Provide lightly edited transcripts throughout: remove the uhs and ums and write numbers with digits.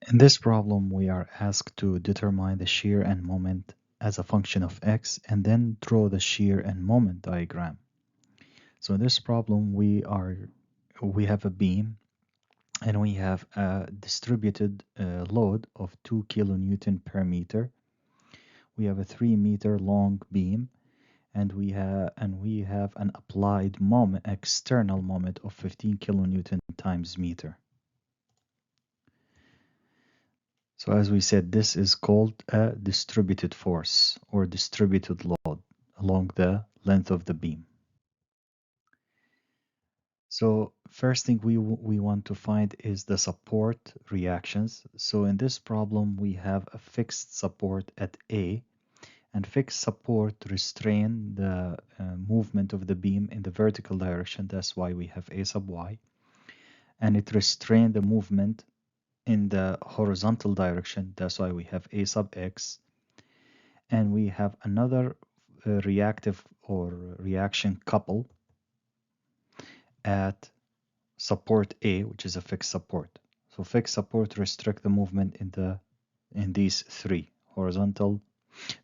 In this problem, we are asked to determine the shear and moment as a function of x and then draw the shear and moment diagram. So in this problem, we have a beam and we have a distributed load of 2 kilonewton per meter. We have a 3-meter long beam and we have an applied moment, external moment of 15 kilonewton times meter. So as we said, this is called a distributed force or distributed load along the length of the beam. So first thing we want to find is the support reactions. So in this problem, we have a fixed support at A, and fixed support restrain the movement of the beam in the vertical direction. That's why we have A sub y. And it restrain the movement in the horizontal direction. That's why we have A sub x. And we have another reactive or reaction couple at support A, which is a fixed support. So fixed support restrict the movement in these three: horizontal,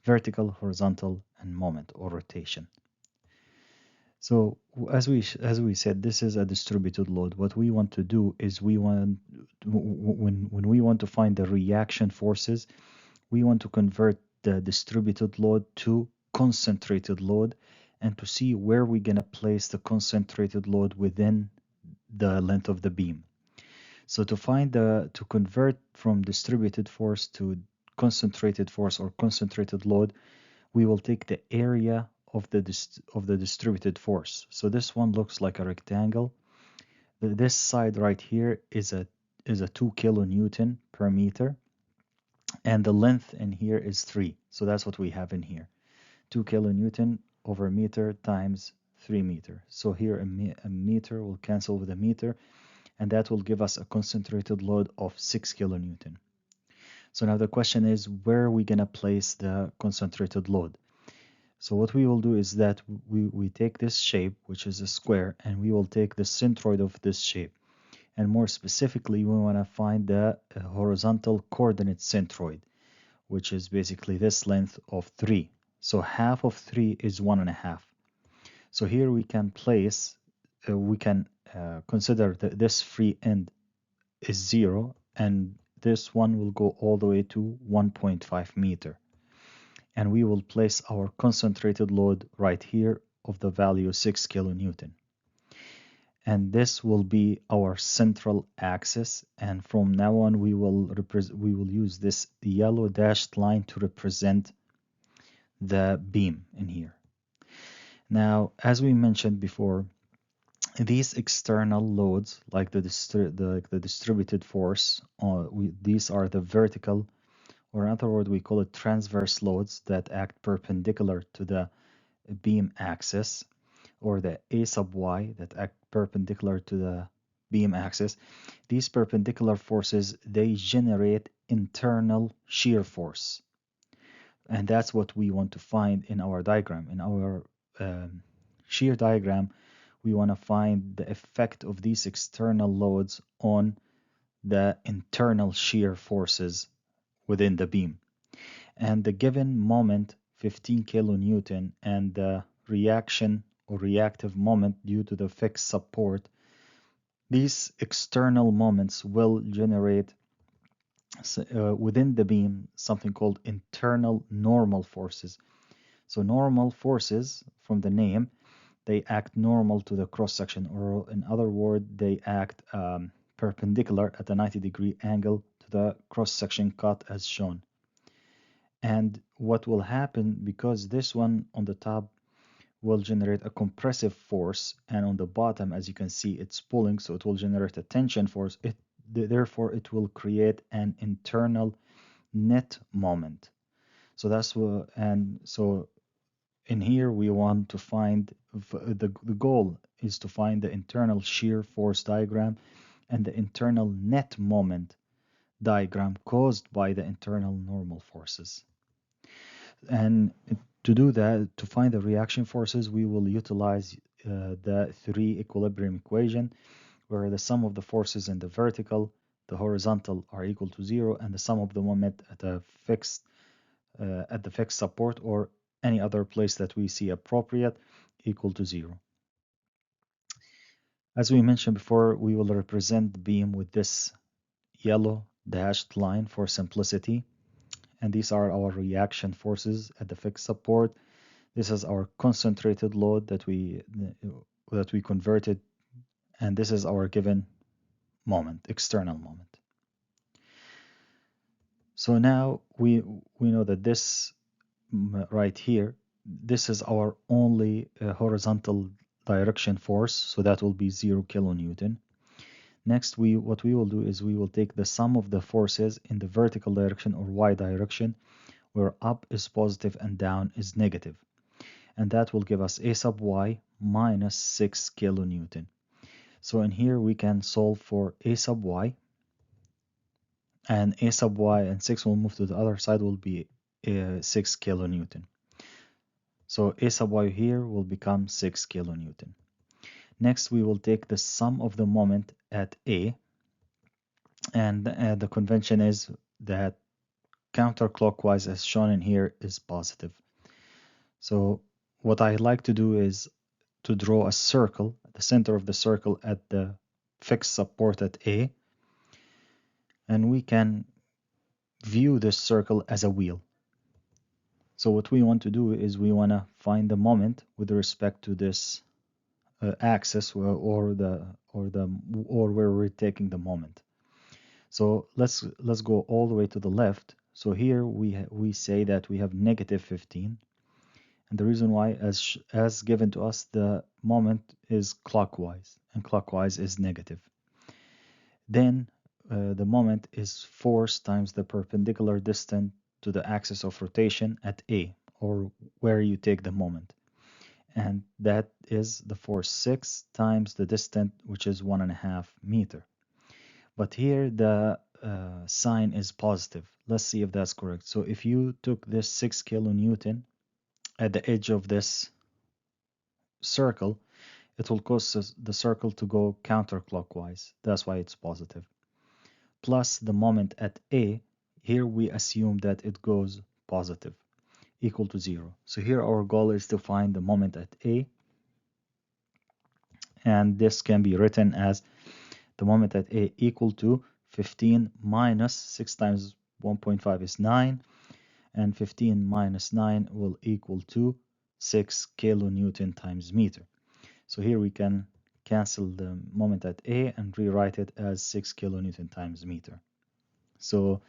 vertical, horizontal, and moment or rotation. So as we said, this is a distributed load. What we want to do is when we want to find the reaction forces, we want to convert the distributed load to concentrated load and to see where we're going to place the concentrated load within the length of the beam. So to convert from distributed force to concentrated force or concentrated load, we will take the area of the distributed force. So this one looks like a rectangle. This side right here is a 2 kilonewton per meter, and the length in here is 3. So that's what we have in here: 2 kilonewton over meter times 3 meter. So here a meter will cancel with a meter, and that will give us a concentrated load of 6 kilonewton. So now the question is, where are we going to place the concentrated load? So what we will do is that we take this shape, which is a square, and we will take the centroid of this shape. And more specifically, we want to find the horizontal coordinate centroid, which is basically this length of 3. So half of 3 is 1.5. So here we can place, we can consider that this free end is 0, and this one will go all the way to 1.5 meter. And we will place our concentrated load right here of the value 6 kilonewton. And this will be our central axis. And from now on, we will use this yellow dashed line to represent the beam in here. Now, as we mentioned before, these external loads, like the distributed force, these are the vertical, or in other words, we call it transverse loads that act perpendicular to the beam axis, or the A sub y that act perpendicular to the beam axis. These perpendicular forces, they generate internal shear force. And that's what we want to find in our diagram. In our shear diagram, we want to find the effect of these external loads on the internal shear forces within the beam. And the given moment, 15 kilonewton, and the reaction or reactive moment due to the fixed support, these external moments will generate within the beam something called internal normal forces. So normal forces, from the name, they act normal to the cross section, or in other words, they act perpendicular at a 90-degree angle to the cross section cut as shown. And what will happen, because this one on the top will generate a compressive force, and on the bottom, as you can see, it's pulling, so it will generate a tension force. Therefore, it will create an internal net moment. So that's what, and so in here we want to find the goal is to find the internal shear force diagram and the internal net moment diagram caused by the internal normal forces. And to do that, to find the reaction forces, we will utilize the 3 equilibrium equation, where the sum of the forces in the vertical the horizontal are equal to 0, and the sum of the moment at the fixed support or any other place that we see appropriate equal to 0. As we mentioned before, we will represent the beam with this yellow dashed line for simplicity, and these are our reaction forces at the fixed support. This is our concentrated load that we converted, and this is our given moment, external moment. So now we know that this right here, this is our only horizontal direction force, so that will be 0 kilonewton. Next, what we will do is we will take the sum of the forces in the vertical direction or y direction, where up is positive and down is negative. And that will give us A sub y minus 6 kilonewton. So in here we can solve for A sub y, and A sub y and 6 will move to the other side, will be 6 kilonewton. So A sub y here will become 6 kilonewton. Next, we will take the sum of the moment at A, and the convention is that counterclockwise, as shown in here, is positive. So what I like to do is to draw a circle, the center of the circle at the fixed support at A, and we can view this circle as a wheel. So what we want to do is we want to find the moment with respect to this axis or where we're taking the moment. So let's go all the way to the left. So here we say that we have negative 15, and the reason why, as given to us, the moment is clockwise, and clockwise is negative. Then the moment is force times the perpendicular distance to the axis of rotation at A, or where you take the moment. And that is the force 6 times the distance, which is 1.5 meter. But here the sign is positive. Let's see if that's correct. So if you took this 6 kilonewton at the edge of this circle, it will cause the circle to go counterclockwise. That's why it's positive. Plus the moment at A, here we assume that it goes positive, equal to 0. So here our goal is to find the moment at A, and this can be written as the moment at A equal to 15 minus 6 times 1.5 is 9, and 15 minus 9 will equal to 6 kilonewton times meter. So here we can cancel the moment at A and rewrite it as 6 kilonewton times meter. So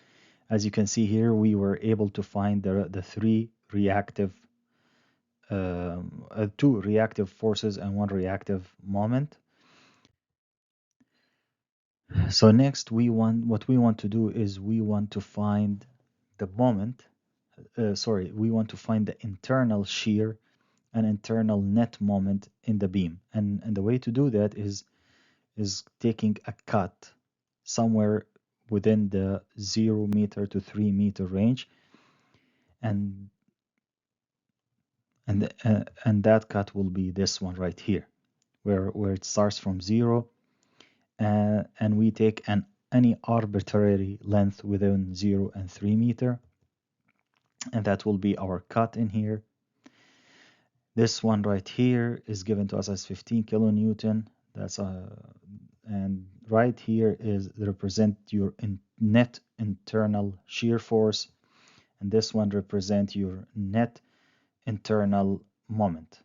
as you can see here, we were able to find the two reactive forces and one reactive moment. So next, what we want to do is we want to find the moment. We want to find the internal shear and internal net moment in the beam, and the way to do that is taking a cut somewhere within the 0 meter to 3 meter range, and that cut will be this one right here, where it starts from 0, and we take any arbitrary length within 0 and 3 meter, and that will be our cut in here. This one right here is given to us as 15 kilonewton. That's and right here is represent your net internal shear force, and this one represent your net internal moment.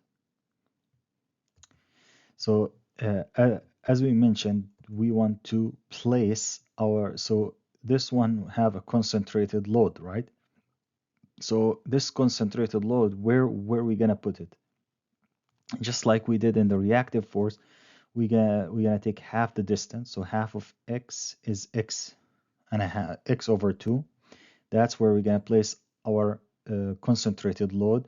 So as we mentioned, we want to place so this one have a concentrated load, right? So this concentrated load, where are we gonna put it? Just like we did in the reactive force, we're gonna take half the distance. So half of x is x and a half, x over 2. That's where we're gonna place our concentrated load,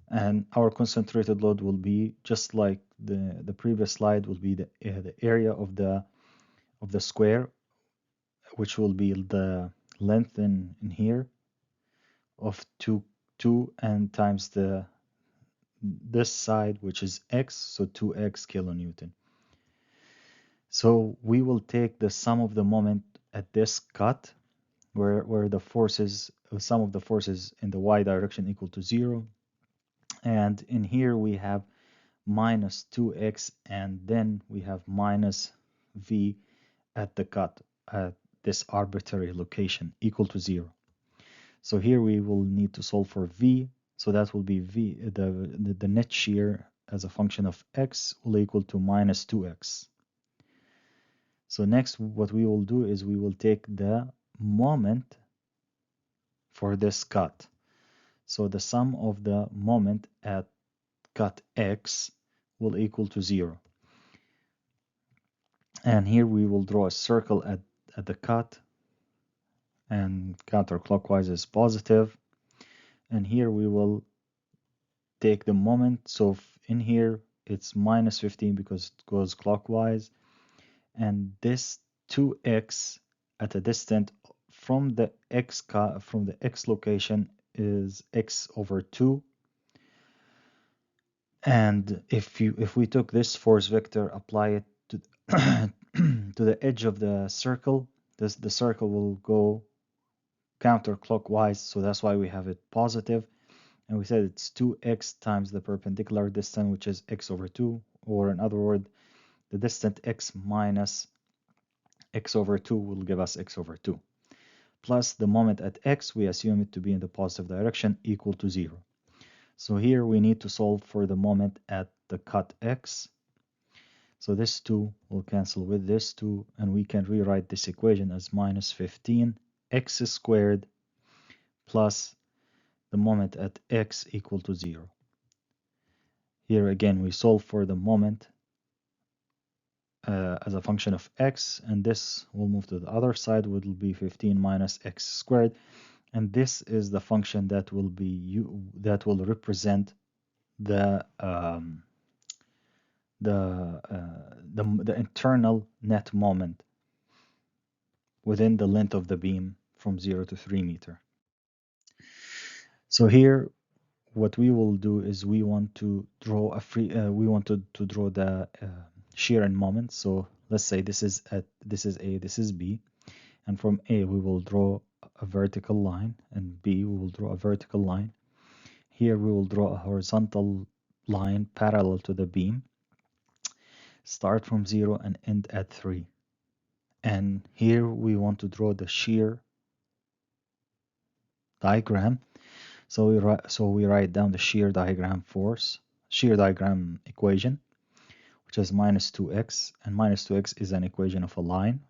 and our concentrated load will be just like the previous slide, will be the area of the square, which will be the length in here of 2 and times this side, which is x, so 2x kilonewton. So we will take the sum of the moment at this cut, where the forces, sum of the forces in the y direction equal to 0. And in here we have minus 2x, and then we have minus v at the cut at this arbitrary location equal to 0. So here we will need to solve for v. So that will be v, the net shear as a function of x will equal to minus 2x. So next what we will do is we will take the moment for this cut. So the sum of the moment at cut x will equal to 0. And here we will draw a circle at the cut, and counterclockwise is positive. And here we will take the moment. So in here it's minus 15 because it goes clockwise. And this 2x at a distance from the x location is x over 2. And if we took this force vector, apply it to to the edge of the circle, the circle will go counterclockwise, so that's why we have it positive. And we said it's 2x times the perpendicular distance, which is x over 2, or in other words, the distance x minus x over 2 will give us x over 2. Plus the moment at x, we assume it to be in the positive direction, equal to 0. So here we need to solve for the moment at the cut x. So this 2 will cancel with this 2, and we can rewrite this equation as minus 15 x squared plus the moment at x equal to 0. Here again we solve for the moment as a function of x, and this will move to the other side, which will be 15 minus x squared, and this is the function that will represent the internal net moment within the length of the beam from 0 to 3 meter. So here what we will do is we want to draw a to draw the shear and moment. So let's say this is A, this is B, and from A we will draw a vertical line, and B we will draw a vertical line. Here we will draw a horizontal line parallel to the beam, start from 0 and end at 3. And here we want to draw the shear diagram. So we write down the shear diagram equation, which is minus 2x, and minus 2x is an equation of a line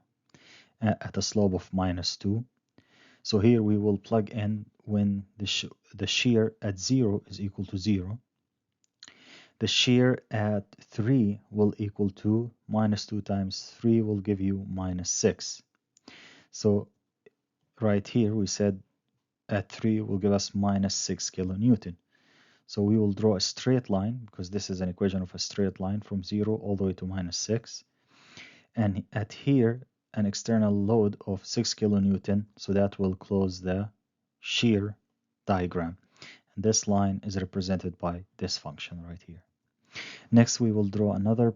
at a slope of minus 2. So here we will plug in when the shear at 0 is equal to 0. The shear at 3 will equal to minus 2 times 3 will give you minus 6. So right here we said at 3 will give us minus 6 kilonewton. So we will draw a straight line, because this is an equation of a straight line from 0 all the way to minus 6. And at here, an external load of 6 kilonewton, so that will close the shear diagram. And this line is represented by this function right here. Next, we will draw another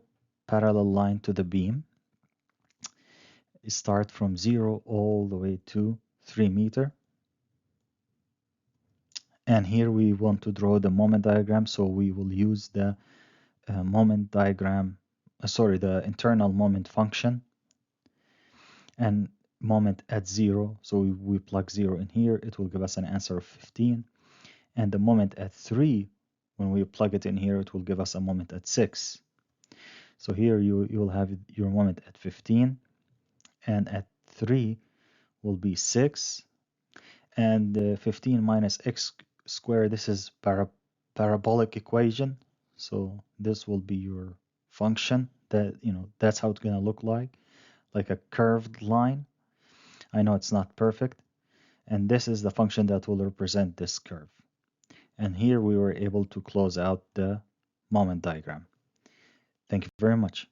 parallel line to the beam. Start from 0 all the way to 3 meter. And here we want to draw the moment diagram, so we will use the moment diagram, the internal moment function, and moment at 0, so we plug 0 in here, it will give us an answer of 15. And the moment at 3, when we plug it in here, it will give us a moment at 6. So here you will have your moment at 15, and at 3 will be 6, and 15 minus x squared, this is parabolic equation, so this will be your function. That's how it's going to look like a curved line. I know it's not perfect, and this is the function that will represent this curve. And here we were able to close out the moment diagram. Thank you very much.